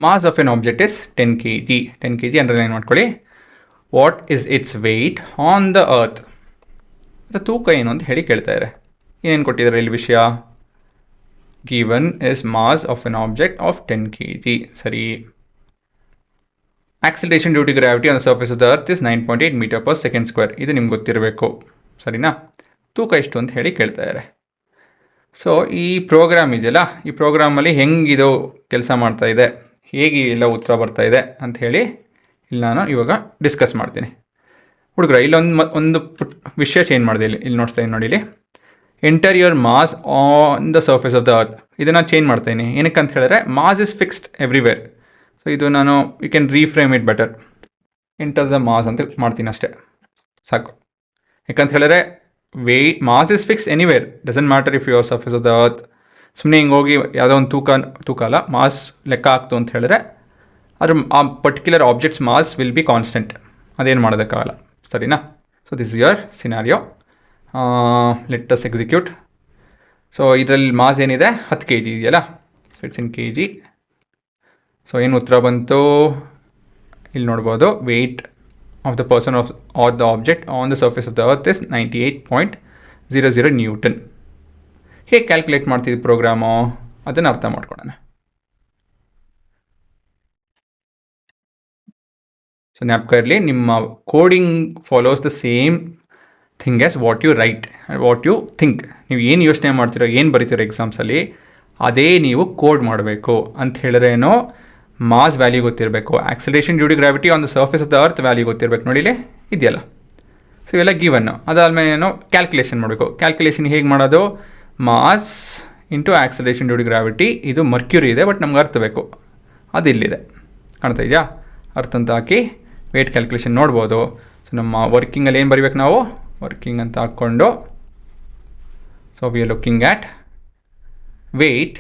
Mass of an object is 10 kg. 10 kg underline ಮಾಡ್ಕೊಳ್ಳಿ. What is its weight on the earth? ತೂಕ ಏನು ಅಂತ ಹೇಳಿ ಕೇಳ್ತಾಯಿದ್ದಾರೆ. ಏನೇನು ಕೊಟ್ಟಿದ್ದಾರೆ ಇಲ್ಲಿ ವಿಷಯ? Given is mass of an object of 10 kg. ಸರಿ. Acceleration due to gravity on the surface of the earth is 9.8 metre per second square. ಇದು ನಿಮ್ಗೆ ಗೊತ್ತಿರಬೇಕು, ಸರಿನಾ? ತೂಕ ಎಷ್ಟು ಅಂತ ಹೇಳಿ ಕೇಳ್ತಾಯಿದ್ದಾರೆ. ಸೊ ಈ ಪ್ರೋಗ್ರಾಮ್ ಇದೆಯಲ್ಲ, ಈ ಪ್ರೋಗ್ರಾಮಲ್ಲಿ ಹೆಂಗಿದು ಕೆಲಸ ಮಾಡ್ತಾ ಇದೆ, ಹೇಗೆ ಎಲ್ಲ ಉತ್ತರ ಬರ್ತಾ ಇದೆ ಅಂತ ಹೇಳಿ ಇಲ್ಲಿ ನಾನು ಇವಾಗ ಡಿಸ್ಕಸ್ ಮಾಡ್ತೀನಿ. ಹುಡುಗರ ಇಲ್ಲೊಂದು ವಿಷಯ ಚೇಂಜ್ ಮಾಡಿದೆ. ಇಲ್ಲಿ ನೋಡ್ತಾ ಇದ್ದೀನಿ ನೋಡಿ. ಇಲ್ಲಿ enter your mass on the surface of the earth. ಇದನ್ನು ಚೇಂಜ್ ಮಾಡ್ತಾಯಿದ್ದೀನಿ. ಏನಕ್ಕೆ ಅಂತ ಹೇಳಿದ್ರೆ mass is fixed everywhere. So ಇದು ನಾನು you can reframe it better. Enter the mass ಅಂತ ಮಾಡ್ತೀನಿ ಅಷ್ಟೇ, ಸಾಕು. ಯಾಕಂತ ಹೇಳಿದ್ರೆ mass is fix anywhere, doesn't matter if your surface of the earth. ಸುಮ್ಮನೆ ಹಿಂಗೆ ಹೋಗಿ ಯಾವುದೋ ಒಂದು ತೂಕ ಅಲ್ಲ, ಮಾಸ್ ಲೆಕ್ಕ ಆಗ್ತು ಅಂತ ಹೇಳಿದ್ರೆ ಅದ್ರ ಆ particular objects mass will be constant. ಅದೇನು ಮಾಡೋದಕ್ಕಾಗಲ್ಲ, ಸರಿನಾ? So this is your scenario. Let us execute. So ಇದರಲ್ಲಿ ಮಾಸ್ ಏನಿದೆ 10 kg ಇದೆಯಲ್ಲ, so it's in kg. So ಏನು ಉತ್ತರ ಬಂತು ಇಲ್ಲಿ ನೋಡ್ಬೋದು. Weight of the person or the object on the surface of the earth is 98.00 newton. ಹೇಗೆ calculate ಮಾಡ್ತಿದ್ದು ಪ್ರೋಗ್ರಾಮು ಅದನ್ನು ಅರ್ಥ ಮಾಡ್ಕೊಳ್ಳೋಣ. ಸೊ ಜ್ಞಾಪಕ ಇರಲಿ, ನಿಮ್ಮ coding follows the same thing as what you write and what you think. ನೀವು ಏನು ಯೋಚನೆ ಮಾಡ್ತೀರೋ, ಏನು ಬರೀತೀರೋ ಎಕ್ಸಾಮ್ಸಲ್ಲಿ, ಅದೇ ನೀವು ಕೋಡ್ ಮಾಡಬೇಕು. ಅಂತ ಹೇಳಿದ್ರೇನೋ ಮಾಸ್ ವ್ಯಾಲ್ಯೂ ಗೊತ್ತಿರಬೇಕು, acceleration due to gravity on the surface of the earth value ಗೊತ್ತಿರಬೇಕು. ನೋಡಿಲಿ ಇದೆಯಲ್ಲ. ಸೊ ಇವೆಲ್ಲ ಗಿವನ್ನು. ಅದಾದಮೇಲೆ ಏನೋ ಕ್ಯಾಲ್ಕುಲೇಷನ್ ಮಾಡಬೇಕು. ಕ್ಯಾಲ್ಕುಲೇಷನ್ ಹೇಗೆ ಮಾಡೋದು? Mass into acceleration due to gravity. ಇದು ಮರ್ಕ್ಯೂರಿ ಇದೆ, ಬಟ್ ನಮ್ಗೆ ಅರ್ಥ ಬೇಕು. ಅದು ಇಲ್ಲಿದೆ, ಕಾಣ್ತಾ ಇದೆಯಾ? ಅರ್ಥ ಅಂತ ಹಾಕಿ ವೇಟ್ ಕ್ಯಾಲ್ಕುಲೇಷನ್ ನೋಡ್ಬೋದು. ಸೊ ನಮ್ಮ ವರ್ಕಿಂಗಲ್ಲಿ ಏನು ಬರೀಬೇಕು ನಾವು? ವರ್ಕಿಂಗ್ ಅಂತ ಹಾಕ್ಕೊಂಡು, so we are looking at weight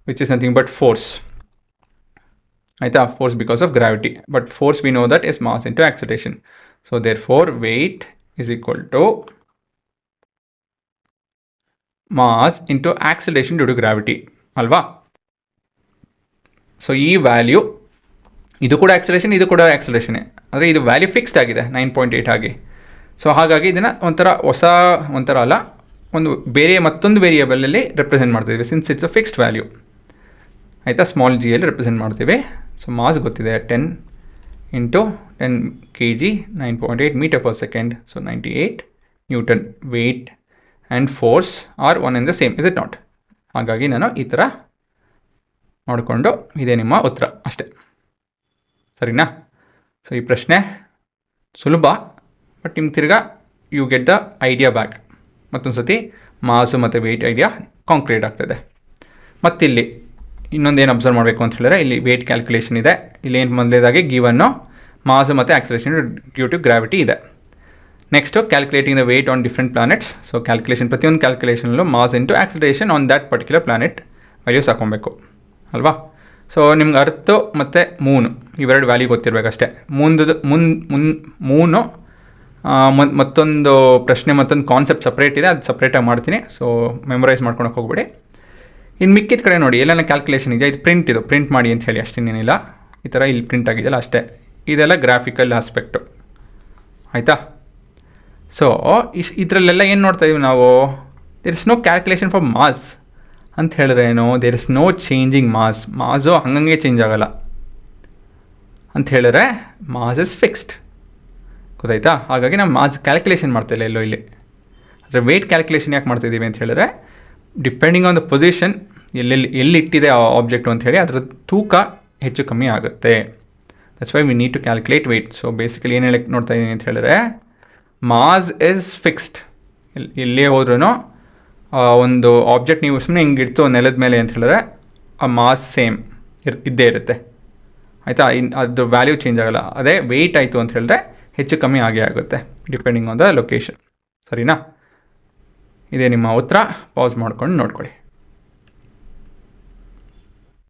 which is nothing but force. ಆಯಿತಾ? Force because of gravity, but force we know that is mass into acceleration. So therefore weight is equal to mass into acceleration due to gravity ಅಲ್ವಾ? So ಈ value, ಇದು ಕೂಡ acceleration, ಇದು ಕೂಡ ಆಕ್ಸಿಲರೇಷನ್ನೇ, ಆದರೆ ಇದು value fixed ಆಗಿದೆ 9.8 ಆಗಿ. ಸೊ ಹಾಗಾಗಿ ಇದನ್ನು ಒಂಥರ ಅಲ್ಲ, ಒಂದು ಮತ್ತೊಂದು ವೇರಿಯೇಬಲಲ್ಲಿ ರೆಪ್ರೆಸೆಂಟ್ ಮಾಡ್ತಿದ್ದೀವಿ, since it's a fixed value. ಆಯಿತಾ? ಸ್ಮಾಲ್ ಜಿ ಅಲ್ಲಿ ರೆಪ್ರೆಸೆಂಟ್ ಮಾಡ್ತೀವಿ. ಸೊ ಮಾಸ್ ಗೊತ್ತಿದೆ, 10 into 10 kg 9.8 metre per second. So 98 newton. Weight and force are one and the same, is it not? ಹಾಗಾಗಿ ನಾನು ಈ ಥರ ಮಾಡಿಕೊಂಡು ಇದೇ ನಿಮ್ಮ ಉತ್ತರ ಅಷ್ಟೇ, ಸರಿನಾ? ಸೊ ಈ ಪ್ರಶ್ನೆ ಸುಲಭ, ಬಟ್ ನಿಮ್ಗೆ ತಿರ್ಗಾ you get the idea back. ಮತ್ತೊಂದು ಸತಿ ಮಾಸು ಮತ್ತು ವೆಯ್ಟ್ ಐಡಿಯಾ ಕಾಂಕ್ರೀಟ್ ಆಗ್ತದೆ. ಮತ್ತಿಲ್ಲಿ ಇನ್ನೊಂದೇನು ಅಬ್ಸರ್ವ್ ಮಾಡಬೇಕು ಅಂತ ಹೇಳಿದ್ರೆ, ಇಲ್ಲಿ ವೇಟ್ ಕ್ಯಾಲ್ಕುಲೇಷನ್ ಇದೆ. ಇಲ್ಲಿ ಏನು ಮೊದಲೇದಾಗಿ ಗಿವನ್ನು ಮಾಸು ಮತ್ತು ಆಕ್ಸಿಲರೇಷನ್ ಡ್ಯೂ ಟು ಗ್ರಾವಿಟಿ ಇದೆ. Next calculating the weight on different planets. So calculation, ಪ್ರತಿಯೊಂದು ಕ್ಯಾಲ್ಕುಲೇಷನಲ್ಲೂ mass into acceleration on that particular planet values ಹಾಕೊಬೇಕು ಅಲ್ವಾ? ಸೊ ನಿಮ್ಗೆ ಅರ್ಥ ಮತ್ತು ಮೂನು ಇವೆರಡು ವ್ಯಾಲ್ಯೂ ಗೊತ್ತಿರಬೇಕಷ್ಟೇ. ಮೂನು ಮತ್ತೊಂದು ಪ್ರಶ್ನೆ, ಮತ್ತೊಂದು ಕಾನ್ಸೆಪ್ಟ್ ಸಪ್ರೇಟ್ ಇದೆ, ಅದು ಸಪ್ರೇಟಾಗಿ ಮಾಡ್ತೀನಿ. ಸೊ ಮೆಮೊರೈಸ್ ಮಾಡ್ಕೊಳಕ್ಕೆ ಹೋಗ್ಬಿಡಿ. ಇನ್ನು ಮಿಕ್ಕಿದ ಕಡೆ ನೋಡಿ, ಎಲ್ಲೆಲ್ಲ ಕ್ಯಾಲ್ಕುಲೇಷನ್ ಇದೆ, ಇದು ಪ್ರಿಂಟ್ ಮಾಡಿ ಅಂತ ಹೇಳಿ ಅಷ್ಟೇನೇನಿಲ್ಲ. ಈ ಥರ ಇಲ್ಲಿ ಪ್ರಿಂಟ್ ಆಗಿದೆಯಲ್ಲ ಅಷ್ಟೇ. ಇದೆಲ್ಲ ಗ್ರಾಫಿಕಲ್ ಆಸ್ಪೆಕ್ಟು, ಆಯಿತಾ? ಸೊ ಇದರಲ್ಲೆಲ್ಲ ಏನು ನೋಡ್ತಾ ಇದೀವಿ ನಾವು? There is no calculation for mass ಅಂತ ಹೇಳಿದ್ರೆ ಏನು? There is no changing mass. Mass ಹಂಗಂಗೆ ಚೇಂಜ್ ಆಗೋಲ್ಲ ಅಂತ ಹೇಳಿದ್ರೆ ಮಾಸ್ ಇಸ್ ಫಿಕ್ಸ್ಡ್, ಗೊತ್ತಾಯ್ತಾ? ಹಾಗಾಗಿ ನಾವು ಮಾಸ್ ಕ್ಯಾಲ್ಕುಲೇಷನ್ ಮಾಡ್ತಾಯಿಲ್ಲ ಎಲ್ಲೋ ಇಲ್ಲಿ. ಆದರೆ ವೆಯ್ಟ್ ಕ್ಯಾಲ್ಕುಲೇಷನ್ ಯಾಕೆ ಮಾಡ್ತಾಯಿದ್ದೀವಿ ಅಂತ ಹೇಳಿದ್ರೆ, ಡಿಪೆಂಡಿಂಗ್ ಆನ್ ದ ಪೊಸಿಷನ್, ಎಲ್ಲಿಟ್ಟಿದೆ ಆ ಆಬ್ಜೆಕ್ಟು ಅಂತ ಹೇಳಿ ಅದರ ತೂಕ ಹೆಚ್ಚು ಕಮ್ಮಿ ಆಗುತ್ತೆ. That's why we need to calculate weight. So basically ಏನು ಹೇಳಕ್ಕೆ ನೋಡ್ತಾ ಇದ್ದೀನಿ ಅಂತ ಹೇಳಿದ್ರೆ, ಮಾಸ್ ಇಸ್ ಫಿಕ್ಸ್ಡ್. ಎಲ್ಲೇ ಹೋದ್ರೂ ಒಂದು ಆಬ್ಜೆಕ್ಟ್ ನೀವು ಸುಮ್ಮನೆ ಹಿಂಗೆ ಇಡ್ತು ನೆಲದ ಮೇಲೆ ಅಂತ ಹೇಳಿದ್ರೆ ಆ ಮಾಸ್ ಸೇಮ್ ಇದ್ದೇ ಇರುತ್ತೆ, ಆಯಿತಾ? ಅದು ವ್ಯಾಲ್ಯೂ ಚೇಂಜ್ ಆಗೋಲ್ಲ. ಅದೇ ವೆಯ್ಟ್ ಆಯಿತು ಅಂತ ಹೇಳಿದ್ರೆ ಹೆಚ್ಚು ಕಮ್ಮಿ ಆಗೇ ಆಗುತ್ತೆ, ಡಿಪೆಂಡಿಂಗ್ ಆನ್ ದ ಲೊಕೇಶನ್, ಸರಿನಾ? ಇದೇ ನಿಮ್ಮ ಉತ್ತರ. ಪಾಸ್ ಮಾಡ್ಕೊಂಡು ನೋಡ್ಕೊಳ್ಳಿ.